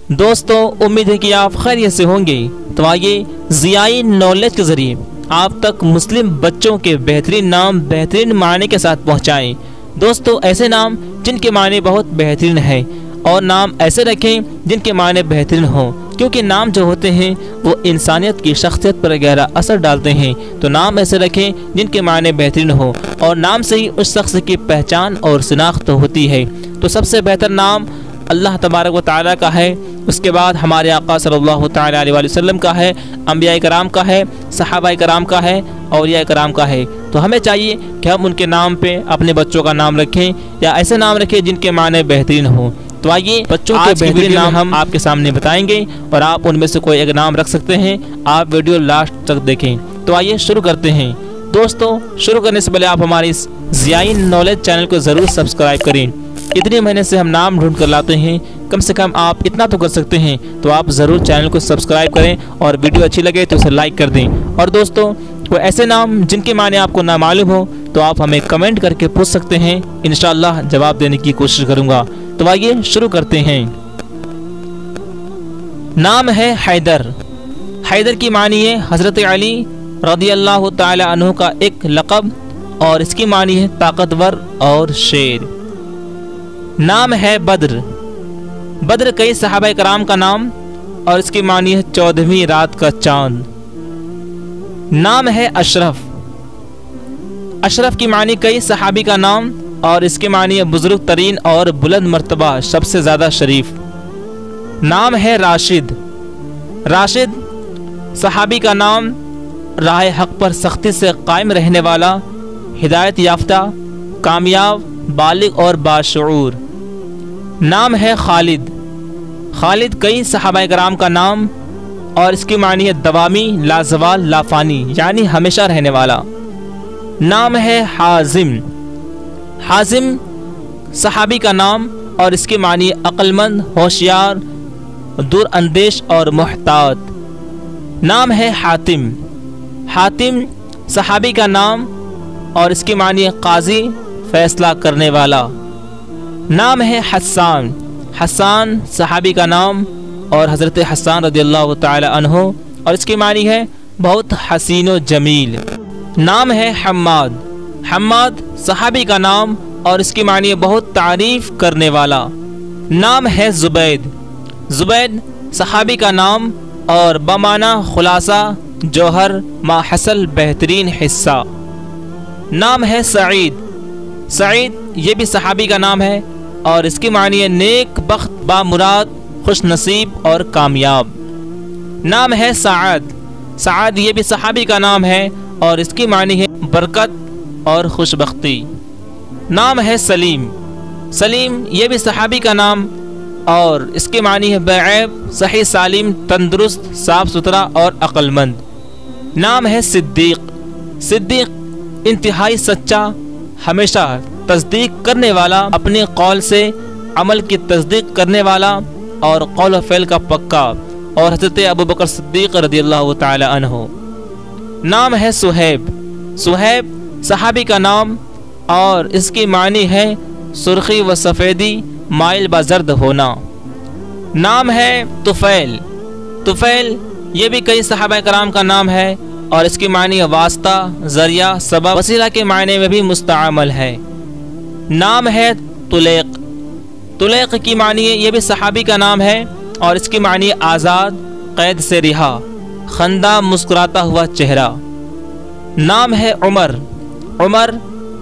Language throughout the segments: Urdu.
دوستو امید ہے کہ آپ خیریت سے ہوں گے۔ تو آئیے ضیائی نالج کے ذریعے آپ تک مسلم بچوں کے بہترین نام بہترین معنی کے ساتھ پہنچائیں۔ دوستو ایسے نام جن کے معنی بہت بہترین ہیں، اور نام ایسے رکھیں جن کے معنی بہترین ہوں، کیونکہ نام جو ہوتے ہیں وہ انسانیت کی شخصیت پر گہرا اثر ڈالتے ہیں۔ تو نام ایسے رکھیں جن کے معنی بہترین ہوں، اور نام سے ہی اس شخص کی پہچان اور شناخت ہوتی ہے۔ تو سب سے بہتر نام اللہ تبارک و تعالیٰ کا ہے، اس کے بعد ہمارے آقا صلی اللہ تعالیٰ علیہ وسلم کا ہے، انبیاء کرام کا ہے، صحابہ کرام کا ہے، اولیاء کرام کا ہے۔ تو ہمیں چاہیے کہ ہم ان کے نام پہ اپنے بچوں کا نام رکھیں، یا ایسے نام رکھیں جن کے معنی بہترین ہوں۔ تو آئیے بچوں کے بہترین نام ہم آپ کے سامنے بتائیں گے، اور آپ ان میں سے کوئی ایک نام رکھ سکتے ہیں۔ آپ ویڈیو لاسٹ تک دیکھیں۔ تو آئیے شروع کرتے ہیں۔ دوستو شروع کرنے سے پہلے آپ ہماری اس ضیائی نالج چینل کو ضرور سبسکرائب کریں۔ اتنے مہینے سے ہم نام ڈھونڈ کر لاتے ہیں، کم سے کم آپ اتنا تو کر سکتے ہیں، تو آپ ضرور چینل کو سبسکرائب کریں، اور ویڈیو اچھی لگے تو اسے لائک کر دیں۔ اور دوستو کوئی ایسے نام جن کے معنی آپ کو نہ معلوم ہو تو آپ ہمیں کمنٹ کر کے پوچھ سکتے ہیں، انشاءاللہ جواب دینے کی کوشش کروں گا۔ تو آئیے شروع کرتے ہیں۔ نام ہے حیدر۔ حیدر کی معنی ہے حضرت علی رضی اللہ تعالی عنہ کا ایک لقب، اور اس کی معنی ہے طاقتور اور شیر۔ نام ہے بدر۔ بدر کئی صحابہ کرام کا نام، اور اس کی معنی ہے 14ویں رات کا چاند۔ نام ہے اشرف۔ اشرف کی معنی کئی صحابی کا نام، اور اس کی معنی ہے بزرگ ترین اور بلند مرتبہ سب سے زیادہ شریف۔ نام ہے راشد۔ راشد صحابی کا نام، راہ حق پر سختی سے قائم رہنے والا، ہدایت یافتہ، کامیاب، بالغ اور باشعور۔ نام ہے خالد۔ خالد کئی صحابہ کرام کا نام، اور اس کی معنی ہے دوامی، لازوال، لافانی، یعنی ہمیشہ رہنے والا۔ نام ہے حازم۔ حازم صحابی کا نام، اور اس کی معنی ہے عقل مند، ہوشیار، دور اندیش اور محتاط۔ نام ہے حاتم۔ حاتم صحابی کا نام، اور اس کی معنی ہے قاضی، فیصلہ کرنے والا۔ نام ہے حسان۔ حسان صحابی کا نام، اور حضرت حسان رضی اللہ تعالی عنہ، اور اس کی معنی ہے بہت حسین و جمیل۔ نام ہے حماد۔ حماد صحابی کا نام، اور اس کی معنی ہے بہت تعریف کرنے والا۔ نام ہے زبید۔ زبید صحابی کا نام، اور بمعنی خلاصہ، جوہر، ما حصل، بہترین حصہ۔ نام ہے سعید۔ سعید یہ بھی صحابی کا نام ہے، اور اس کی معنی ہے نیک بخت، بامراد، خوش نصیب اور کامیاب۔ نام ہے سعد۔ سعد یہ بھی صحابی کا نام ہے، اور اس کی معنی ہے برکت اور خوش بختی۔ نام ہے سلیم۔ سلیم یہ بھی صحابی کا نام، اور اس کی معنی ہے بعیب، صحیح سالم، تندرست، صاف ستھرا اور عقل مند۔ نام ہے صدیق۔ صدیق انتہائی سچا، ہمیشہ تصدیق کرنے والا، اپنے قول سے عمل کی تصدیق کرنے والا، اور قول و فعل کا پکا، اور حضرت ابوبکر صدیق رضی اللہ تعالی عنہ۔ نام ہے سہیب۔ سہیب صحابی کا نام، اور اس کی معنی ہے سرخی و سفیدی، مائل بزرد ہونا۔ نام ہے طفیل۔ طفیل یہ بھی کئی صحابہ کرام کا نام ہے، اور اس کی معنی ہے واسطہ، ذریعہ، سبب، وسیلہ کے معنی میں بھی مستعمل ہے۔ نام ہے طلیق۔ طلیق کی معنی ہے یہ بھی صحابی کا نام ہے، اور اس کی معنی ہے آزاد، قید سے رہا، خندہ، مسکراتا ہوا چہرہ۔ نام ہے عمر۔ عمر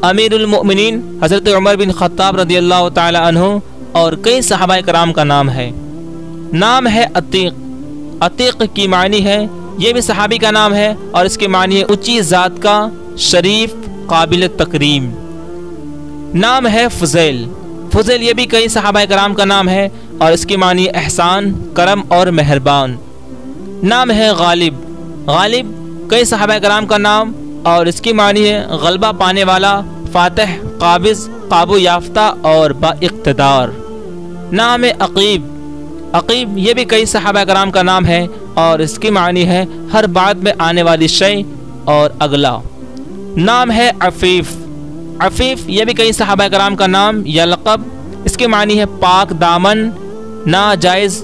امیر المؤمنین حضرت عمر بن خطاب رضی اللہ تعالی عنہ، اور کئی صحابہ کرام کا نام ہے۔ نام ہے عتیق۔ عتیق کی معنی ہے یہ بھی صحابی کا نام ہے، اور اس کی معنی ہے اونچی ذات کا، شریف، قابل تکریم۔ نام ہے فضیل۔ فضیل یہ بھی کئی صحابہ کرام کا نام ہے، اور اس کی معنی ہے احسان، کرم اور مہربان۔ نام ہے غالب۔ غالب کئی صحابہ کرام کا نام، اور اس کی معنی ہے غلبہ پانے والا، فاتح، قابض، قابو یافتہ اور با اقتدار۔ نام ہے عقیب۔ عقیب یہ بھی کئی صحابہ کرام کا نام ہے، اور اس کی معنی ہے ہر بعد میں آنے والی شے اور اگلا۔ نام ہے عفیف۔ عفیف یہ بھی کئی صحابہ کرام کا نام یا لقب، اس کے معنی ہے پاک دامن، ناجائز